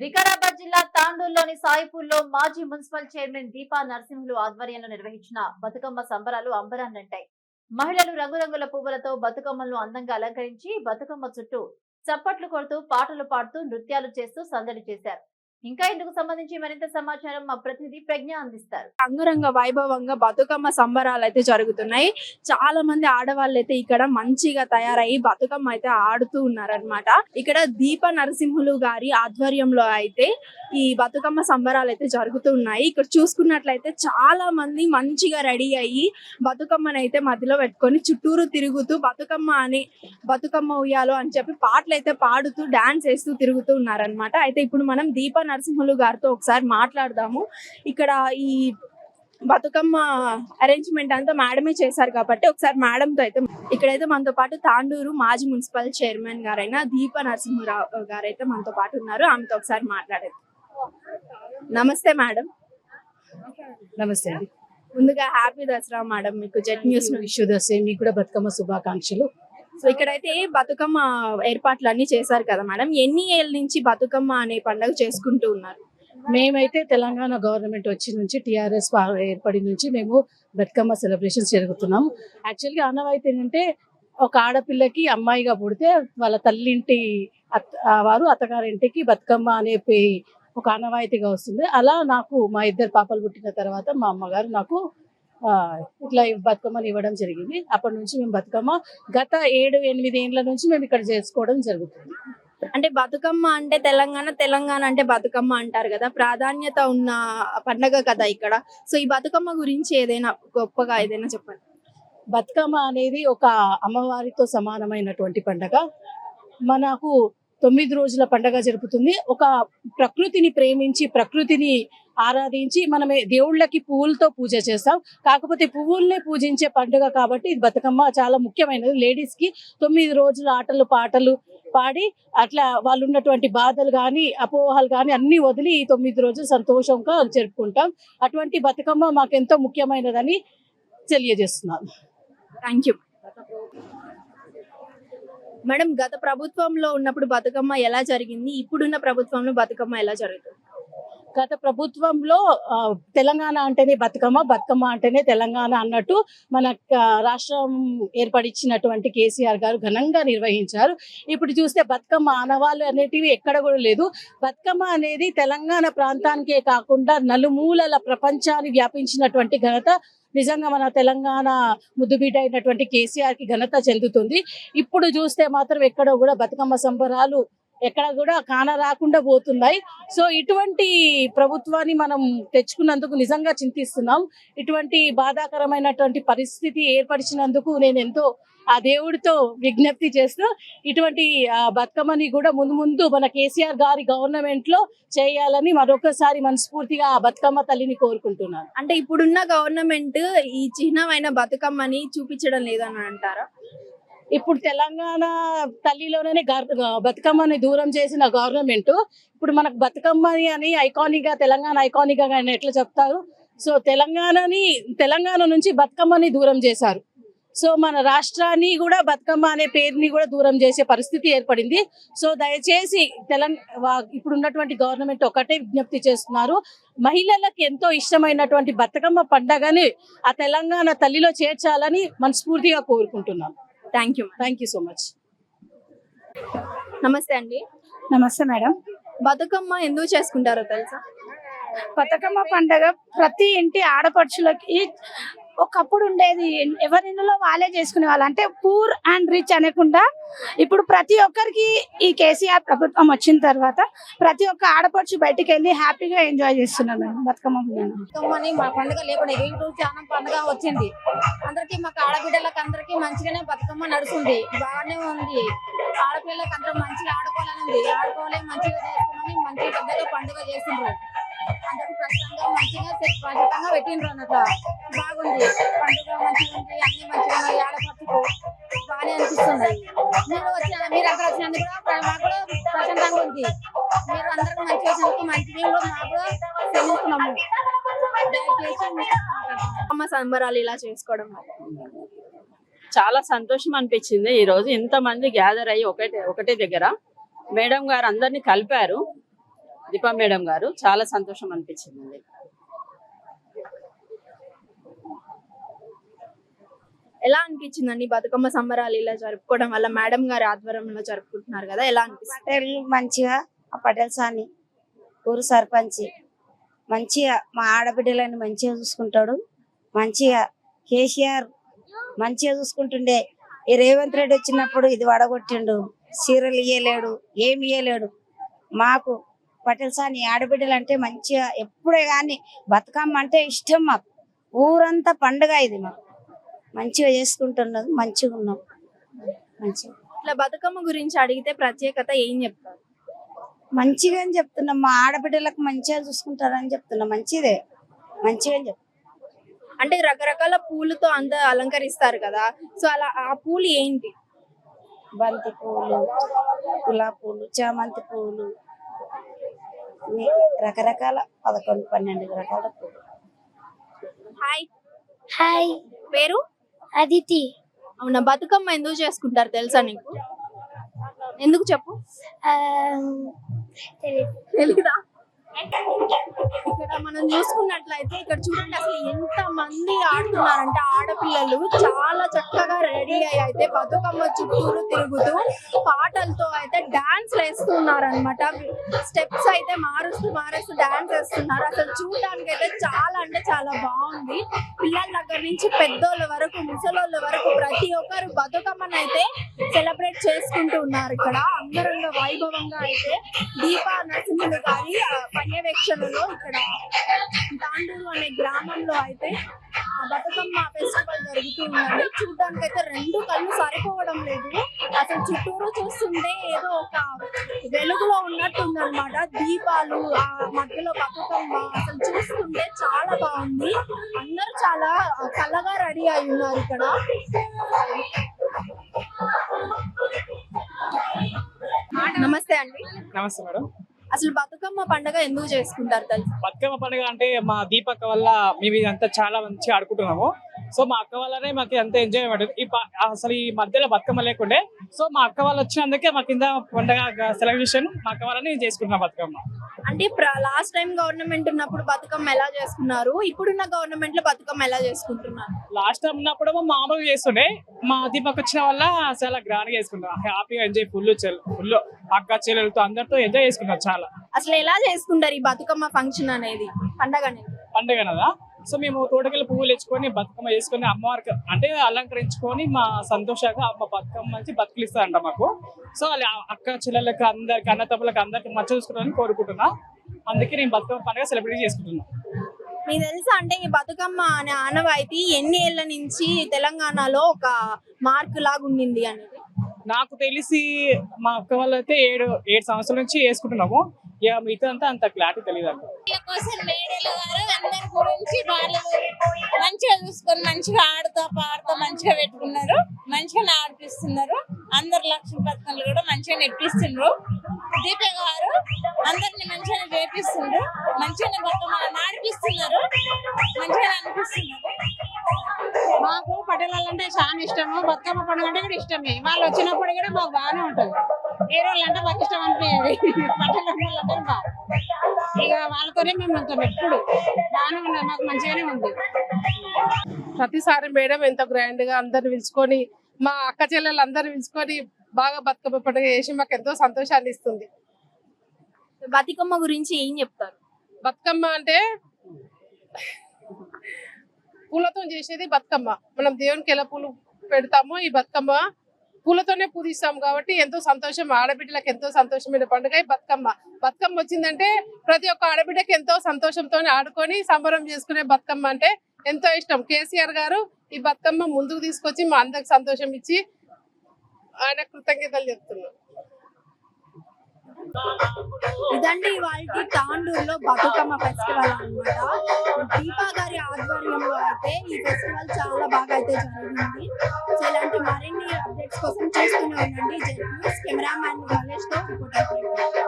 వికారాబాద్ జిల్లా తాండూరులోని సాయిపూర్లో మాజీ municipal chairman Deepa Narasimhulu ఆధ్వర్యంలో నిర్వహించిన బతుకమ్మ సంబరాలు అంబరాన్నంటాయి. మహిళలు రంగురంగుల పువ్వులతో బతుకమ్మలను అందంగా అలంకరించి బతుకమ్మ చుట్టూ చప్పట్లు కొడుతూ పాటలు పాడుతూ నృత్యాలు చేస్తూ సందడి చేశారు. ఇంకా ఇందుకు సంబంధించి మరింత సమాచారం మా ప్రతినిధి ప్రజ్ఞ అందిస్తారు. అంగరంగ వైభవంగా బతుకమ్మ సంబరాలు అయితే జరుగుతున్నాయి. చాలా మంది ఆడవాళ్ళు అయితే ఇక్కడ మంచిగా తయారయ్యి బతుకమ్మ అయితే ఆడుతూ ఉన్నారనమాట. ఇక్కడ దీప నరసింహులు గారి ఆధ్వర్యంలో అయితే ఈ బతుకమ్మ సంబరాలు అయితే జరుగుతూ ఉన్నాయి. ఇక్కడ చూసుకున్నట్లయితే చాలా మంది మంచిగా రెడీ అయ్యి బతుకమ్మని అయితే మధ్యలో పెట్టుకొని చుట్టూరు తిరుగుతూ బతుకమ్మ ఉయ్యాలో అని చెప్పి పాటలు అయితే పాడుతూ డాన్స్ వేస్తూ తిరుగుతూ ఉన్నారనమాట. అయితే ఇప్పుడు మనం దీప నరసింహులు గారితో ఒకసారి మాట్లాడదాము. ఇక్కడ ఈ బతుకమ్మ అరేంజ్మెంట్ అంతా మేడమే చేశారు కాబట్టి ఒకసారి మేడంతో అయితే ఇక్కడైతే మనతో పాటు తాండూరు మాజీ మున్సిపల్ చైర్మన్ గారైన దీప నరసింహరావు గారైతే మనతో పాటు ఉన్నారు. ఆమెతో ఒకసారి మాట్లాడేది. నమస్తే మేడం. నమస్తే అండి. ముందుగా హ్యాపీ దసరా మేడం. మీకు జెట్ న్యూస్ విషు దసే మీకు కూడా బతుకమ్మ శుభాకాంక్షలు. సో ఇక్కడైతే బతుకమ్మ ఏర్పాట్లు అన్ని చేశారు కదా మేడం. ఎన్ని ఏళ్ళ నుంచి బతుకమ్మ అనే పండుగ చేసుకుంటూ ఉన్నారు? మేమైతే తెలంగాణ గవర్నమెంట్ వచ్చి నుంచి టిఆర్ఎస్ ఏర్పడి నుంచి మేము బతుకమ్మ సెలబ్రేషన్స్ జరుగుతున్నాము. యాక్చువల్గా ఆనవాయితీ ఏంటంటే ఒక ఆడపిల్లకి అమ్మాయిగా పుడితే వాళ్ళ తల్లింటి వారు అత్తగారింటికి బతుకమ్మ అనే ఒక ఆనవాయితీగా వస్తుంది. అలా నాకు మా ఇద్దరు పాపలు పుట్టిన తర్వాత మా అమ్మగారు నాకు ఇట్లా బతుకమ్మని ఇవ్వడం జరిగింది. అప్పటి నుంచి మేము బతుకమ్మ గత 7-8 ఏళ్ల నుంచి మేము ఇక్కడ చేసుకోవడం జరుగుతుంది. అంటే బతుకమ్మ అంటే తెలంగాణ అంటే బతుకమ్మ అంటారు కదా, ప్రాధాన్యత ఉన్న పండగ కదా ఇక్కడ. సో ఈ బతుకమ్మ గురించి ఏదైనా గొప్పగా ఏదైనా చెప్పండి. బతుకమ్మ అనేది ఒక అమ్మవారితో సమానమైనటువంటి పండగ. మనకు 9 రోజుల పండగ జరుపుతుంది. ఒక ప్రకృతిని ప్రేమించి ప్రకృతిని ఆరాధించి మనమే దేవుళ్ళకి పువ్వులతో పూజ చేస్తాం. కాకపోతే పువ్వుల్ని పూజించే పండుగ కాబట్టి ఇది బతుకమ్మ చాలా ముఖ్యమైనది. లేడీస్ కి 9 రోజుల ఆటలు పాటలు పాడి అట్లా వాళ్ళు ఉన్నటువంటి బాధలు కానీ అపోహలు కానీ అన్ని వదిలి ఈ 9 రోజులు సంతోషంగా జరుపుకుంటాం. అటువంటి బతుకమ్మ మాకెంతో ముఖ్యమైనదని తెలియజేస్తున్నాను. Thank you madam. గత ప్రభుత్వంలో ఉన్నప్పుడు బతుకమ్మ ఎలా జరిగింది, ఇప్పుడున్న ప్రభుత్వంలో బతుకమ్మ ఎలా జరుగుతుంది? గత ప్రభుత్వంలో తెలంగాణ అంటేనే బతుకమ్మ, బతుకమ్మ అంటేనే తెలంగాణ అన్నట్టు మన రాష్ట్రం ఏర్పడిచ్చినటువంటి కేసీఆర్ గారు ఘనంగా నిర్వహించారు. ఇప్పుడు చూస్తే బతుకమ్మ ఆనవాళ్ళు అనేటివి ఎక్కడ కూడా లేదు. బతుకమ్మ అనేది తెలంగాణ ప్రాంతానికే కాకుండా నలుమూలల ప్రపంచాన్ని వ్యాపించినటువంటి ఘనత నిజంగా మన తెలంగాణ ముద్దుబిడ్డ అయినటువంటి కేసీఆర్ కి ఘనత చెందుతుంది. ఇప్పుడు చూస్తే మాత్రం ఎక్కడో కూడా బతుకమ్మ సంబరాలు ఎక్కడ కూడా కాన రాకుండా పోతున్నాయి. సో ఇటువంటి ప్రభుత్వాన్ని మనం తెచ్చుకున్నందుకు నిజంగా చింతిస్తున్నాం. ఇటువంటి బాధాకరమైనటువంటి పరిస్థితి ఏర్పరిచినందుకు నేను ఎంతో ఆ దేవుడితో విజ్ఞప్తి చేస్తూ ఇటువంటి బతుకమ్మని కూడా ముందు మన కేసీఆర్ గారి గవర్నమెంట్ లో చేయాలని మరొకసారి మనస్ఫూర్తిగా ఆ బతుకమ్మ తల్లిని కోరుకుంటున్నాను. అంటే ఇప్పుడున్న గవర్నమెంట్ ఈ చిహ్నమైన బతుకమ్మని చూపించడం లేదని అంటారా? ఇప్పుడు తెలంగాణ తల్లిలోనే బతుకమ్మని దూరం చేసిన గవర్నమెంట్ ఇప్పుడు మనకు బతుకమ్మని అని ఐకానిక్ గా తెలంగాణ ఐకానిక్ గా ఎట్లా చెప్తారు. సో తెలంగాణ నుంచి బతుకమ్మని దూరం చేశారు. సో మన రాష్ట్రాన్ని కూడా బతుకమ్మ అనే పేరుని కూడా దూరం చేసే పరిస్థితి ఏర్పడింది. సో దయచేసి ఇప్పుడు ఉన్నటువంటి గవర్నమెంట్ ఒకటే విజ్ఞప్తి చేస్తున్నారు, మహిళలకు ఎంతో ఇష్టమైనటువంటి బతుకమ్మ పండగని ఆ తెలంగాణ తల్లిలో చేర్చాలని మనస్ఫూర్తిగా కోరుకుంటున్నాను. Thank you so much. నమస్తే అండి. నమస్తే మేడం. బతుకమ్మ ఎందుకు చేసుకుంటారో తెలుసా? బతుకమ్మ పండగ ప్రతి ఇంటి ఆడపడుచులకి ఒకప్పుడు ఉండేది, ఎవరిలో వాళ్ళే చేసుకునే వాళ్ళు, అంటే పూర్ అండ్ రిచ్ అనకుండా ఇప్పుడు ప్రతి ఒక్కరికి ఈ కేసీఆర్ ప్రభుత్వం వచ్చిన తర్వాత ప్రతి ఒక్క ఆడపడుచు బయటికి వెళ్ళి హ్యాపీగా ఎంజాయ్ చేస్తున్నారు మేడం బతుకమ్మని. మా పండుగ లేకుండా యూట్యూబ్ ఛానల్ పండుగ వచ్చింది. అందరికి మాకు ఆడబిడ్డలకు అందరికి మంచిగానే బతుకమ్మ నడుస్తుంది, బాగానే ఉంది. ఆడపిల్లలకు అందరూ మంచిగా ఆడుకోవాలని ఉంది, ఆడుకోవాలి మంచిగా చేసుకోమని మంచిగా పెద్దగా పండుగ చేసిండ్రు. అందరికి ప్రస్తుతంగా మంచిగా ప్రస్తుతంగా పెట్టిండ్రు అన్నట్ల బాగుంది పండుగ, మంచిగా ఉంది, అన్ని మంచిగా ఉన్నాయి. ఆడపడుచుకు బాగానే అనిపిస్తున్నాయి. మీరు అక్కడ వచ్చినందుకు కూడా మాకు కూడా ప్రశాంతంగా ఉంది. మీరు అందరికి మంచి వచ్చినందుకు మంచి మేము కూడా మాకు కూడా తెలుస్తున్నాము. దయచేసి అమ్మ సంబరాలు ఇలా చేసుకోవడం చాలా సంతోషం అనిపించింది. ఈ రోజు ఇంతమంది గ్యాదర్ అయ్యి ఒకటే దగ్గర మేడం గారు అందరినీ కలిపారు. ఇది దీపా మేడం గారు, చాలా సంతోషం అనిపించింది. ఎలా అనిపించిందండి బతుకమ్మ సంబరాలు ఇలా జరుపుకోవడం వల్ల? మేడం గారి ఆధ్వర్యంలో జరుపుకుంటున్నారు కదా, ఎలా అనిపిస్తుంది? పటేల్ మంచిగా ఆ పటేల్ సాని ఊరు సర్పంచ్ మంచిగా మా ఆడబిడ్డలని మంచిగా చూసుకుంటాడు. మంచిగా కేసీఆర్ మంచిగా చూసుకుంటుండే. ఈ రేవంత్ రెడ్డి వచ్చినప్పుడు ఇది వడగొట్టిండు, చీరలు ఇయ్యలేడు, ఏమి ఇయ్యలేడు. మాకు పటేల్ సాని ఆడబిడ్డలు అంటే మంచిగా ఎప్పుడే కానీ బతుకమ్మ అంటే ఇష్టం. మాకు ఊరంతా పండుగ ఇది. మాకు మంచిగా చేసుకుంటున్నది, మంచిగా ఉన్నాం. మంచిగా ఇట్లా బతుకమ్మ గురించి అడిగితే ప్రత్యేకత ఏం చెప్తారు? మంచిగా అని చెప్తున్నాం. మా ఆడబిడ్డలకు మంచిగా చూసుకుంటారని చెప్తున్నాం. మంచిదే, మంచిగా అని చెప్తున్నాం. అంటే రకరకాల పూలతో అంతా అలంకరిస్తారు కదా, సో అలా ఆ పూలు ఏంటి? బంతి పూలు, గులాబీ పూలు, చామంతి పూలు, రకరకాల 11-12 రకాల పూలు. హాయ్, హాయ్, పేరు? అదితి. అవునా, బతుకమ్మ ఎందుకు చేసుకుంటారు తెలుసా నీకు? ఎందుకు చెప్పు. ఆ, తెలీదు. తెలీదా? ఇక్కడ మనం చూసుకున్నట్లయితే ఇక్కడ చూడండి అసలు ఎంత మంది ఆడుతున్నారంటే ఆడపిల్లలు చాలా చక్కగా రెడీ అయ్యి అయితే బతుకమ్మ చుట్టూరు తిరుగుతూ పాటలతో అయితే డాన్స్ వేస్తున్నారు అనమాట. స్టెప్స్ అయితే మారుస్తూ డాన్స్ వేస్తున్నారు. అసలు చూడడానికి అయితే చాలా అంటే చాలా బాగుంది. పిల్లల దగ్గర నుంచి పెద్దోళ్ళ వరకు, ముసలోళ్ళ వరకు ప్రతి ఒక్కరు బతుకమ్మను అయితే సెలబ్రేట్ చేసుకుంటూ ఉన్నారు. ఇక్కడ అంగరంగ వైభవంగా అయితే దీపా నరసింహులు గారి పర్యవేక్షణలో ఇక్కడ తాండూరు అనే గ్రామంలో అయితే బతుకమ్మ ఫెస్టివల్ జరుగుతూ ఉన్నది. చూడడానికి అయితే రెండు కళ్ళు సరిపోవడం లేదు. అసలు చుట్టూరు చూస్తుంటే ఏదో ఒక వెలుగులో ఉన్నట్టుందన్నమాట. దీపాలు, ఆ మధ్యలో బతుకమ్మ అసలు చూస్తుంటే చాలా బాగుంది. అందరూ చాలా కళగా రెడీ అయి ఉన్నారు ఇక్కడ. నమస్తే అండి. నమస్తే మేడం. అసలు బతుకమ్మ పండుగ ఎందుకు చేసుకుంటారు తెలుసు? బతుకమ్మ పండుగ అంటే మా దీపక్క వల్ల మేము ఇదంతా చాలా మంచిగా ఆడుకుంటున్నాము. సో మా అక్క వల్లనే మాకు ఎంత ఎంజాయ్మెంట్. అసలు ఈ మధ్యలో బతుకమ్మ లేకుండే, సో మా అక్క వాళ్ళు వచ్చినందుకే మా కింద పండుగ సెలబ్రేషన్ మా అక్క వల్లనే చేసుకుంటున్నాం బతుకమ్మ. అంటే లాస్ట్ టైం గవర్నమెంట్ ఉన్నప్పుడు బతుకమ్మ ఎలా చేసుకున్నారు, ఇప్పుడున్న గవర్నమెంట్ లో బతుకమ్మ ఎలా చేసుకుంటున్నారు? లాస్ట్ టైం ఉన్నప్పుడు మామూలుగా చేస్తుండే, మా దీపక్ వచ్చిన వల్ల చాలా గ్రాండ్ గా చేసుకుంటాం. హ్యాపీగా ఎంజాయ్, ఫుల్ అక్క చెల్లెలతో అందరితో ఎంజాయ్ చేసుకున్నాం చాలా. అసలు ఎలా చేసుకుంటారు ఈ బతుకమ్మ ఫంక్షన్ అనేది, పండగ అనేది? పండుగ కదా, సో మేము తోటకెళ్ళి పువ్వులు తెచ్చుకొని బతుకమ్మ చేసుకొని అమ్మవారికి అంటే అలంకరించుకొని మా సంతోషంగా అమ్మ బతుకమ్మ నుంచి బతుకులు ఇస్తారంట మాకు. సో అలా అక్క చెల్లెళ్ళకి అందరికి, అన్నతమ్ములకు అందరికి మంచిగా చూసుకుంటారని కోరుకుంటున్నా. అందుకే నేను బతుకమ్మ పండుగ సెలబ్రేట్ చేసుకుంటున్నా. మీకు తెలుసా అంటే ఈ బతుకమ్మ అనే ఆనవాయితీ ఎన్ని ఏళ్ల నుంచి తెలంగాణలో ఒక మార్క్ లాగా ఉండింది అనేది? నాకు తెలిసి మా అక్క వాళ్ళైతే 7 సంవత్సరాల నుంచి వేసుకుంటున్నాము. ఇక మిగతా అంత క్లారిటీ తెలియదు అంట. మేడలు గారు అందరి గురించి వాళ్ళు మంచిగా చూసుకొని మంచిగా ఆడుతా పాడుతా మంచిగా పెట్టుకున్నారు, మంచిగా ఆడిపిస్తున్నారు. అందరు లక్ష్మీ పథకాలు కూడా మంచిగా నెప్పిస్తున్నారు. దీప గారు అందరిని మంచిగా చేపిస్తున్నారు, మంచిగా బతుకమ్మ ఆడిపిస్తున్నారు, మంచిగా అనిపిస్తున్నారు. మాకు పటేలాలు అంటే చాలా ఇష్టము. బతుకమ్మ పండుగ అంటే కూడా ఇష్టమే. వాళ్ళు వచ్చినప్పుడు కూడా మాకు బాగానే ఉంటది. ఏ రోజులు అంటే మాకు ఇష్టం అనిపించేది. పటేల అంటే బాగా ఇక వాళ్ళతోనే మేము ఉంటాం ఎప్పుడు. బాగానే ఉన్నది, మాకు మంచిగానే ఉంది. ప్రతిసారి మేడం ఎంతో గ్రాండ్ గా అందరు పిలుచుకొని, మా అక్క చెల్లెలు అందరు పిలుచుకొని బాగా బతుకమ్మ పండుగ చేసి మాకు ఎంతో సంతోషాన్ని ఇస్తుంది. బతుకమ్మ గురించి ఏం చెప్తారు? బతుకమ్మ అంటే పూలతో చేసేది బతుకమ్మ. మనం దేవునికి ఎలా పూలు పెడతామో ఈ బతుకమ్మ పూలతోనే పూజిస్తాం కాబట్టి ఎంతో సంతోషం. ఆడబిడ్డలకు ఎంతో సంతోషమైన పండుగ బతుకమ్మ. బతుకమ్మ వచ్చిందంటే ప్రతి ఒక్క ఆడబిడ్డకి ఎంతో సంతోషంతో ఆడుకొని సంబరం చేసుకునే బతుకమ్మ అంటే ఎంతో ఇష్టం. కేసీఆర్ గారు ఈ బతుకమ్మ ముందుకు తీసుకొచ్చి మా అందరికి సంతోషం ఇచ్చి ఆయన కృతజ్ఞతలు చెప్తున్నాం. ఇదండి ఇవాళ తాండూరులో బతుకమ్మ ఫెస్టివల్ అన్నమాట. దీపా గారి ఆధ్వర్యంలో అయితే ఈ ఫెస్టివల్ చాలా బాగా అయితే జరిగింది. సో ఇలాంటి మరిన్ని అప్డేట్స్ కోసం చూస్తూనే ఉండండి. Z news. కెమెరామ్యాన్ గణేష్ తో రిపోర్టర్.